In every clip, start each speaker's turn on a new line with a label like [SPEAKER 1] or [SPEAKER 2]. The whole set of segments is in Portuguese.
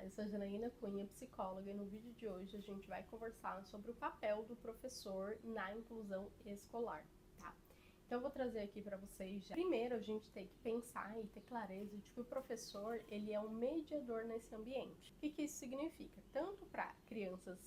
[SPEAKER 1] Eu sou a Janaína Cunha, psicóloga, e no vídeo de hoje a gente vai conversar sobre o papel do professor na inclusão escolar, tá? Então eu vou trazer aqui para vocês já. Primeiro a gente tem que pensar e ter clareza de que o professor, ele é um mediador nesse ambiente. O que isso significa? Tanto para crianças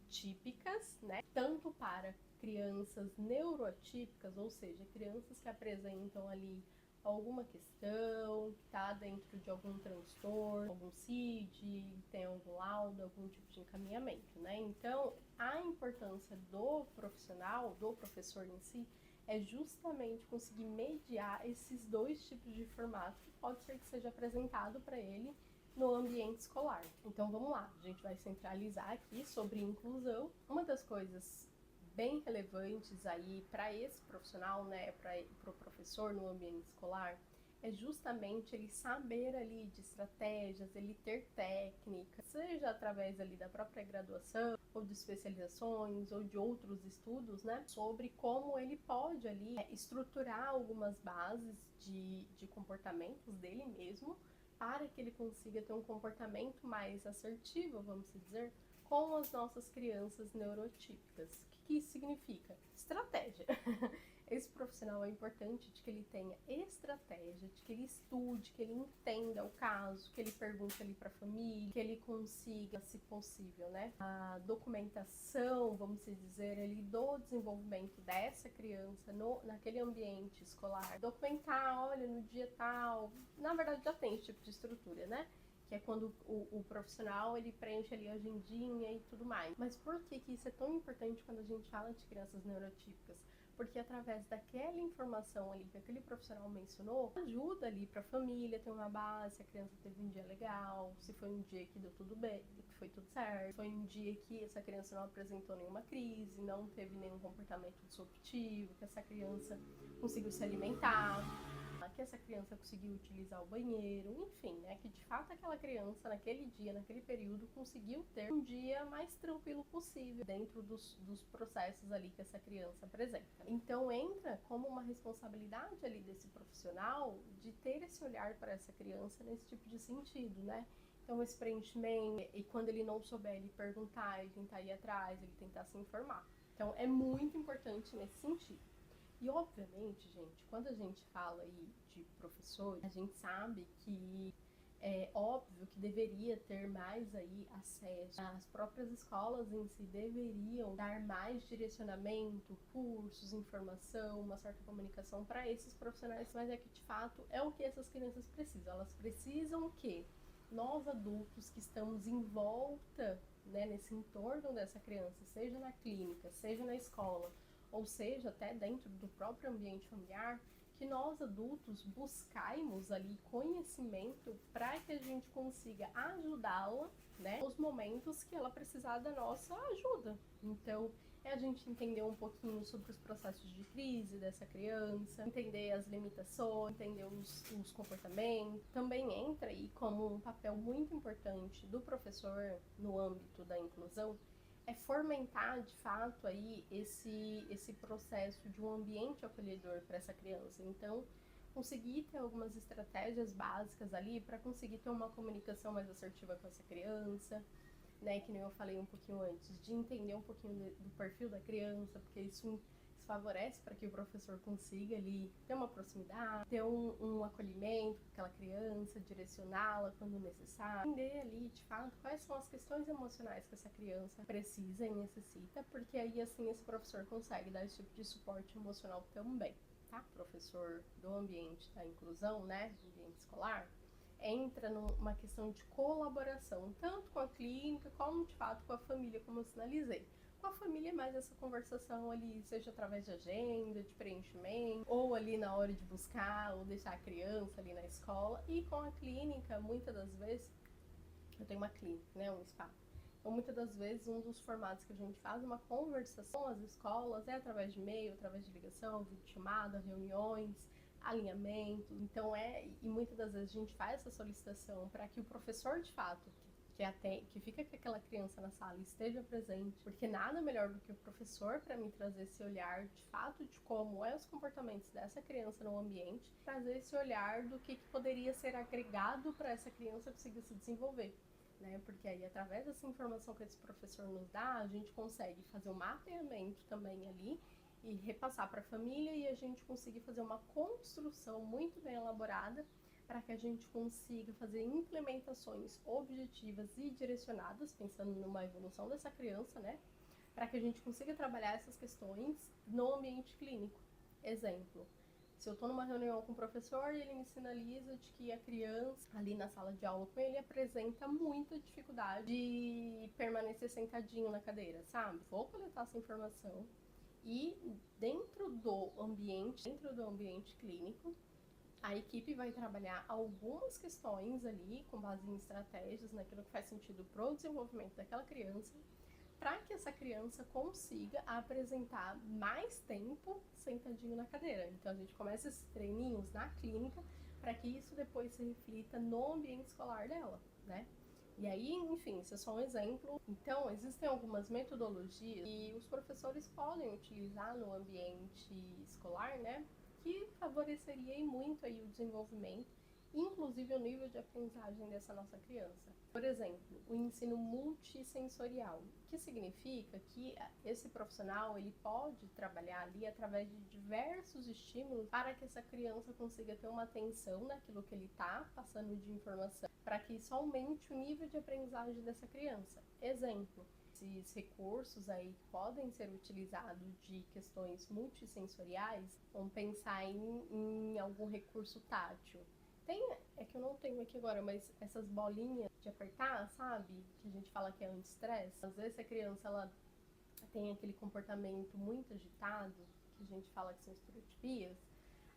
[SPEAKER 1] típicas, né? Tanto para crianças neuroatípicas, ou seja, crianças que apresentam ali alguma questão, que está dentro de algum transtorno, algum CID, tem algum laudo, algum tipo de encaminhamento, né? Então, a importância do profissional, do professor em si, é justamente conseguir mediar esses dois tipos de formato que pode ser que seja apresentado para ele no ambiente escolar. Então vamos lá, a gente vai centralizar aqui sobre inclusão. Uma das coisas bem relevantes aí para esse profissional, né, para o professor no ambiente escolar, é justamente ele saber ali de estratégias, ele ter técnicas, seja através ali da própria graduação, ou de especializações, ou de outros estudos, né, sobre como ele pode ali estruturar algumas bases de comportamentos dele mesmo, para que ele consiga ter um comportamento mais assertivo, vamos dizer, com as nossas crianças neurotípicas. O que isso significa? Estratégia. Esse profissional é importante de que ele tenha estratégia, de que ele estude, que ele entenda o caso, que ele pergunte ali para a família, que ele consiga, se possível, né, a documentação, vamos dizer, ali do desenvolvimento dessa criança naquele ambiente escolar. Documentar, olha, no dia tal, na verdade já tem esse tipo de estrutura, né? Que é quando o profissional ele preenche ali a agendinha e tudo mais. Mas por que isso é tão importante quando a gente fala de crianças neurotípicas? Porque através daquela informação ali que aquele profissional mencionou, ajuda ali para a família ter uma base, se a criança teve um dia legal, se foi um dia que deu tudo bem, que foi tudo certo, foi um dia que essa criança não apresentou nenhuma crise, não teve nenhum comportamento disruptivo, que essa criança conseguiu se alimentar, que essa criança conseguiu utilizar o banheiro, enfim, né, que de fato aquela criança naquele dia, naquele período, conseguiu ter um dia mais tranquilo possível dentro dos processos ali que essa criança apresenta. Então entra como uma responsabilidade ali desse profissional de ter esse olhar para essa criança nesse tipo de sentido, né? Então esse preenchimento, e quando ele não souber, ele perguntar, ele tentar ir atrás, ele tentar se informar. Então é muito importante nesse sentido. E obviamente, gente, quando a gente fala aí de professor, a gente sabe que é óbvio que deveria ter mais aí acesso. As próprias escolas em si deveriam dar mais direcionamento, cursos, informação, uma certa comunicação para esses profissionais, mas é que de fato é o que essas crianças precisam. Elas precisam que nós adultos que estamos em volta, né, nesse entorno dessa criança, seja na clínica, seja na escola, ou seja, até dentro do próprio ambiente familiar, que nós adultos buscaimos ali conhecimento para que a gente consiga ajudá-la, né, nos momentos que ela precisar da nossa ajuda. Então, é a gente entender um pouquinho sobre os processos de crise dessa criança, entender as limitações, entender os comportamentos. Também entra aí como um papel muito importante do professor no âmbito da inclusão, é fomentar de fato aí esse processo de um ambiente acolhedor para essa criança. Então, conseguir ter algumas estratégias básicas ali para conseguir ter uma comunicação mais assertiva com essa criança, né, que nem eu falei um pouquinho antes, de entender um pouquinho do perfil da criança, porque isso favorece para que o professor consiga ali ter uma proximidade, ter um acolhimento com aquela criança, direcioná-la quando necessário, entender ali de fato quais são as questões emocionais que essa criança precisa e necessita, porque aí assim esse professor consegue dar esse tipo de suporte emocional também, tá? Professor do ambiente da inclusão, né, do ambiente escolar, entra numa questão de colaboração, tanto com a clínica como de fato com a família, como eu sinalizei. Com a família é mais essa conversação ali, seja através de agenda, de preenchimento, ou ali na hora de buscar ou deixar a criança ali na escola. E com a clínica, muitas das vezes, eu tenho uma clínica, né, um spa. Então, muitas das vezes, um dos formatos que a gente faz uma conversação com as escolas é através de e-mail, através de ligação, videochamada, reuniões, alinhamento. Então, e muitas das vezes a gente faz essa solicitação para que o professor, de fato, que fica com aquela criança na sala e esteja presente, porque nada melhor do que o professor para me trazer esse olhar de fato de como é os comportamentos dessa criança no ambiente, trazer esse olhar do que poderia ser agregado para essa criança conseguir se desenvolver. né? Porque aí, através dessa informação que esse professor nos dá, a gente consegue fazer um mapeamento também ali e repassar para a família, e a gente conseguir fazer uma construção muito bem elaborada para que a gente consiga fazer implementações objetivas e direcionadas, pensando numa evolução dessa criança, né? Para que a gente consiga trabalhar essas questões no ambiente clínico. Exemplo, se eu estou numa reunião com o professor e ele me sinaliza de que a criança ali na sala de aula com ele apresenta muita dificuldade de permanecer sentadinho na cadeira, sabe? Vou coletar essa informação e dentro do ambiente clínico, a equipe vai trabalhar algumas questões ali com base em estratégias, naquilo que faz sentido para o desenvolvimento daquela criança, para que essa criança consiga apresentar mais tempo sentadinho na cadeira. Então a gente começa esses treininhos na clínica para que isso depois se reflita no ambiente escolar dela, né? E aí, enfim, isso é só um exemplo. Então, existem algumas metodologias que os professores podem utilizar no ambiente escolar, né? Que favoreceria muito aí o desenvolvimento, inclusive o nível de aprendizagem dessa nossa criança. Por exemplo, o ensino multissensorial, que significa que esse profissional ele pode trabalhar ali através de diversos estímulos para que essa criança consiga ter uma atenção naquilo que ele está passando de informação, para que isso aumente o nível de aprendizagem dessa criança. Exemplo, esses recursos aí podem ser utilizados de questões multissensoriais, vamos pensar em algum recurso tátil. É que eu não tenho aqui agora, mas essas bolinhas de apertar, sabe? Que a gente fala que é anti-estresse. Às vezes a criança ela tem aquele comportamento muito agitado, que a gente fala que são estereotipias.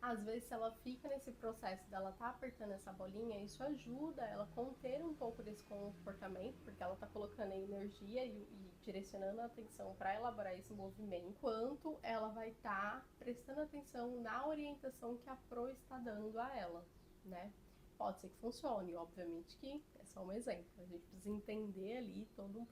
[SPEAKER 1] Às vezes, se ela fica nesse processo dela tá apertando essa bolinha, isso ajuda ela a conter um pouco desse comportamento, porque ela tá colocando a energia e direcionando a atenção para elaborar esse movimento, enquanto ela vai estar prestando atenção na orientação que a pro está dando a ela, né? Pode ser que funcione, obviamente que é só um exemplo. A gente precisa entender ali todo o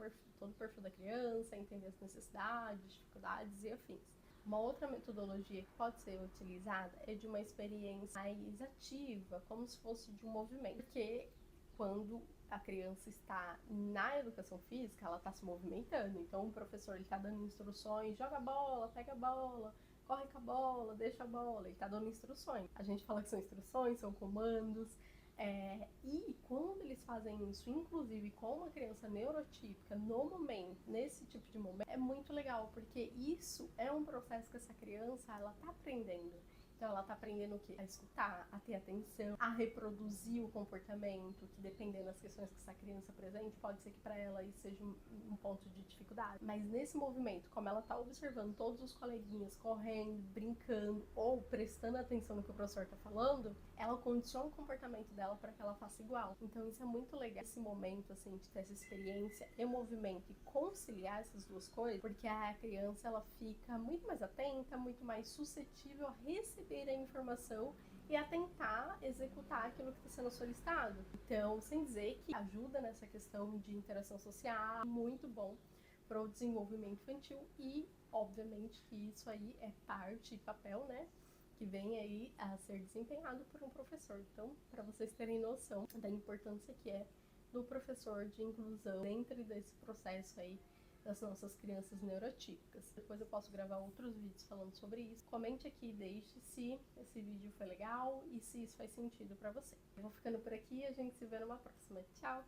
[SPEAKER 1] perfil da criança, entender as necessidades, dificuldades e afins. Uma outra metodologia que pode ser utilizada é de uma experiência mais ativa, como se fosse de um movimento. Porque quando a criança está na educação física, ela está se movimentando. Então o professor está dando instruções, joga a bola, pega a bola, corre com a bola, deixa a bola, ele está dando instruções. A gente fala que são instruções, são comandos. E quando eles fazem isso, inclusive com uma criança neurotípica, no momento, nesse tipo de momento, é muito legal, porque isso é um processo que essa criança, ela tá aprendendo. Então ela tá aprendendo o quê? A escutar, a ter atenção, a reproduzir o comportamento, que dependendo das questões que essa criança apresente, pode ser que para ela isso seja um ponto de dificuldade. Mas nesse movimento, como ela tá observando todos os coleguinhas correndo, brincando ou prestando atenção no que o professor tá falando, ela condiciona o comportamento dela para que ela faça igual. Então isso é muito legal, esse momento assim de ter essa experiência e movimento e conciliar essas duas coisas, porque a criança ela fica muito mais atenta, muito mais suscetível a receber a informação e a tentar executar aquilo que está sendo solicitado. Então, sem dizer que ajuda nessa questão de interação social, muito bom para o desenvolvimento infantil e, obviamente, que isso aí é parte e papel, né? Que vem aí a ser desempenhado por um professor. Então, para vocês terem noção da importância que é do professor de inclusão dentro desse processo aí das nossas crianças neurotípicas. Depois eu posso gravar outros vídeos falando sobre isso. Comente aqui e deixe se esse vídeo foi legal e se isso faz sentido para você. Eu vou ficando por aqui e a gente se vê numa próxima. Tchau!